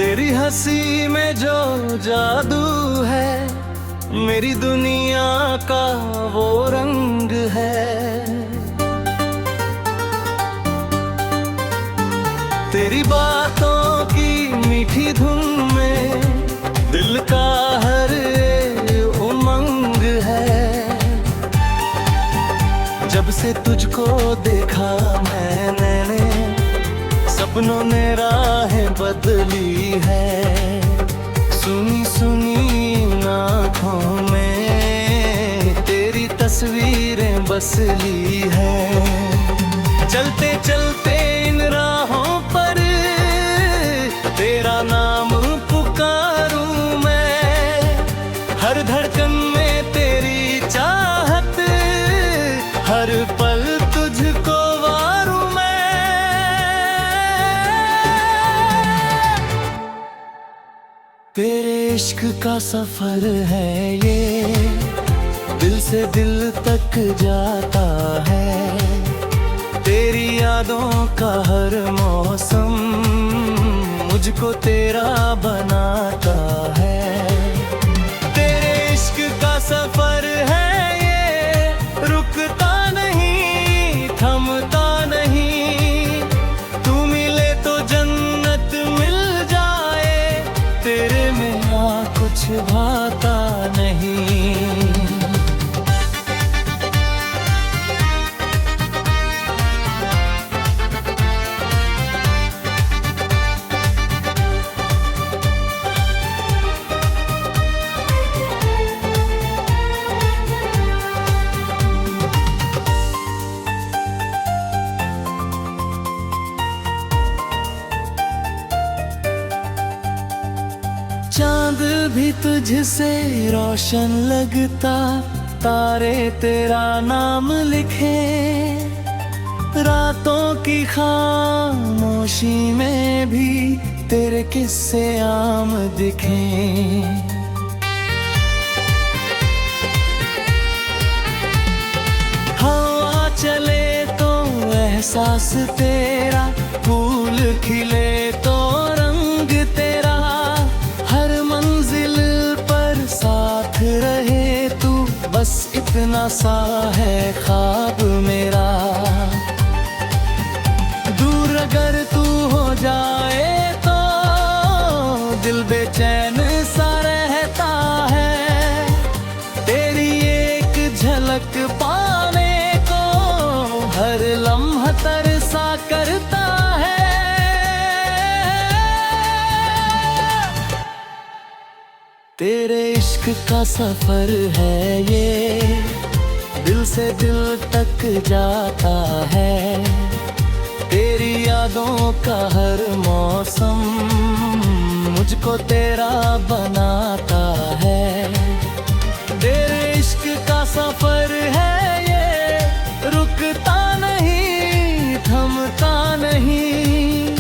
तेरी हंसी में जो जादू है, मेरी दुनिया का वो रंग है। तेरी बातों की मीठी धुन में दिल का हर उमंग है। जब से तुझको देखा मैंने, सपनों ने राहें बदली है। सुनी सुनी आँखों में तेरी तस्वीरें बसली है। चलते चलते इन राहों पर तेरा नाम पुकारूं मैं। हर धड़कन में तेरी चाहत, हर पल तुझको वारूं मैं। तेरे इश्क का सफर है ये, दिल से दिल तक जाता है। तेरी यादों का हर मौसम मुझको तेरा बनाता है। तेरे इश्क का सफर है ये, रुकता नहीं, थमता नहीं। तू मिले तो जन्नत मिल जाए, तेरे बिना कुछ भाता नहीं। चांद भी तुझसे रोशन लगता, तारे तेरा नाम लिखे। रातों की खामोशी में भी तेरे किस्से आम दिखे। हवा चले तो एहसास तेरा, फूल खिले तो रंग तेरा। साथ रहे तू, बस इतना सा है ख्वाब मेरा। दूर अगर तू हो जाए तो दिल बेचैन सा रहता है। तेरी एक झलक पाने को हर लम्हा तरसा करता है। तेरे इश्क का सफर है ये, दिल से दिल तक जाता है। तेरी यादों का हर मौसम मुझको तेरा बनाता है। तेरे इश्क का सफर है ये, रुकता नहीं, थमता नहीं।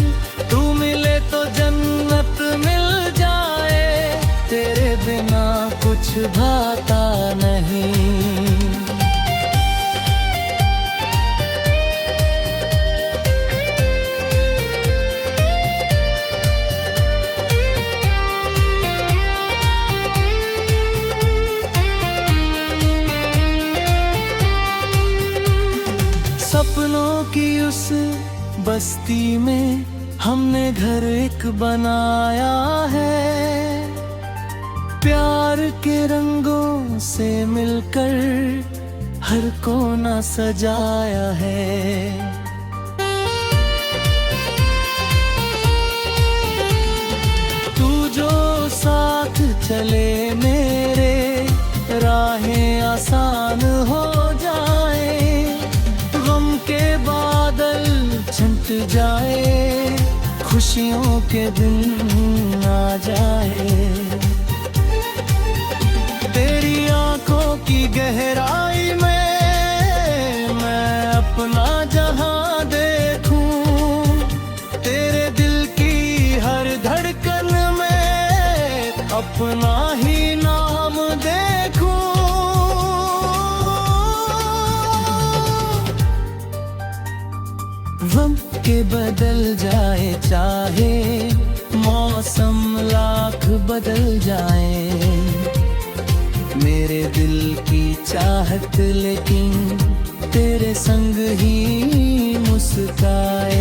तू मिले तो जन्नत मिल जाए, तेरे बिना कुछ भाता नहीं। सपनों की उस बस्ती में हमने घर एक बनाया है। प्यार के रंगों से मिलकर हर कोना सजाया है। तू जो साथ चले मेरे, राहें आसान हो जाए। गम के बादल छंट जाए, खुशियों के दिन आ जाए। तेरी आंखों की गहराई में मैं अपना जहां देखूं। तेरे दिल की हर धड़कन में अपना ही नाम देखूं। गम के बदल जाए चाहे मौसम मौसम लाख बदल जाए, मेरे दिल की चाहत लेकिन तेरे संग ही मुस्काए।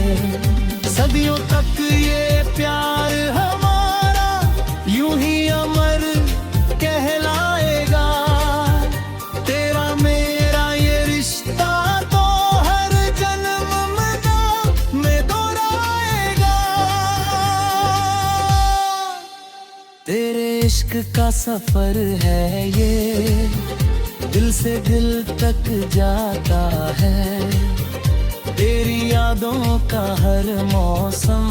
सदियों तक ये प्यार हमारा यूं ही अमर कहलाएगा, तेरा मेरा ये रिश्ता तो हर जन्म में दोहराएगा। तेरे इश्क का सफर है ये, दिल से दिल तक जाता है, तेरी यादों का हर मौसम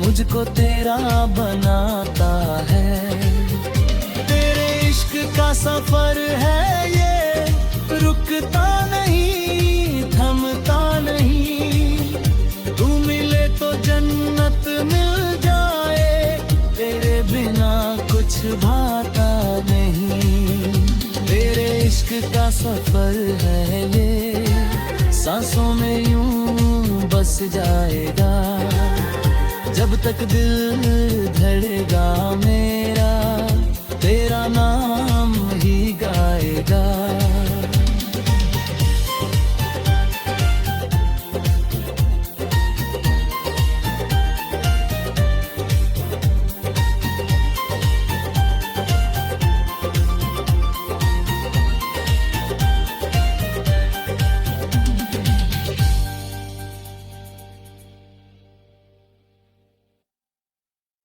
मुझको तेरा बनाता है। तेरे इश्क का सफर है ये, रुकता नहीं थमता नहीं, तू मिले तो जन्नत मिल जाए, तेरे बिना कुछ भाता नहीं। तेरे इश्क का सफर है ये, सांसों में यूं बस जाएगा, जब तक दिल धड़ेगा।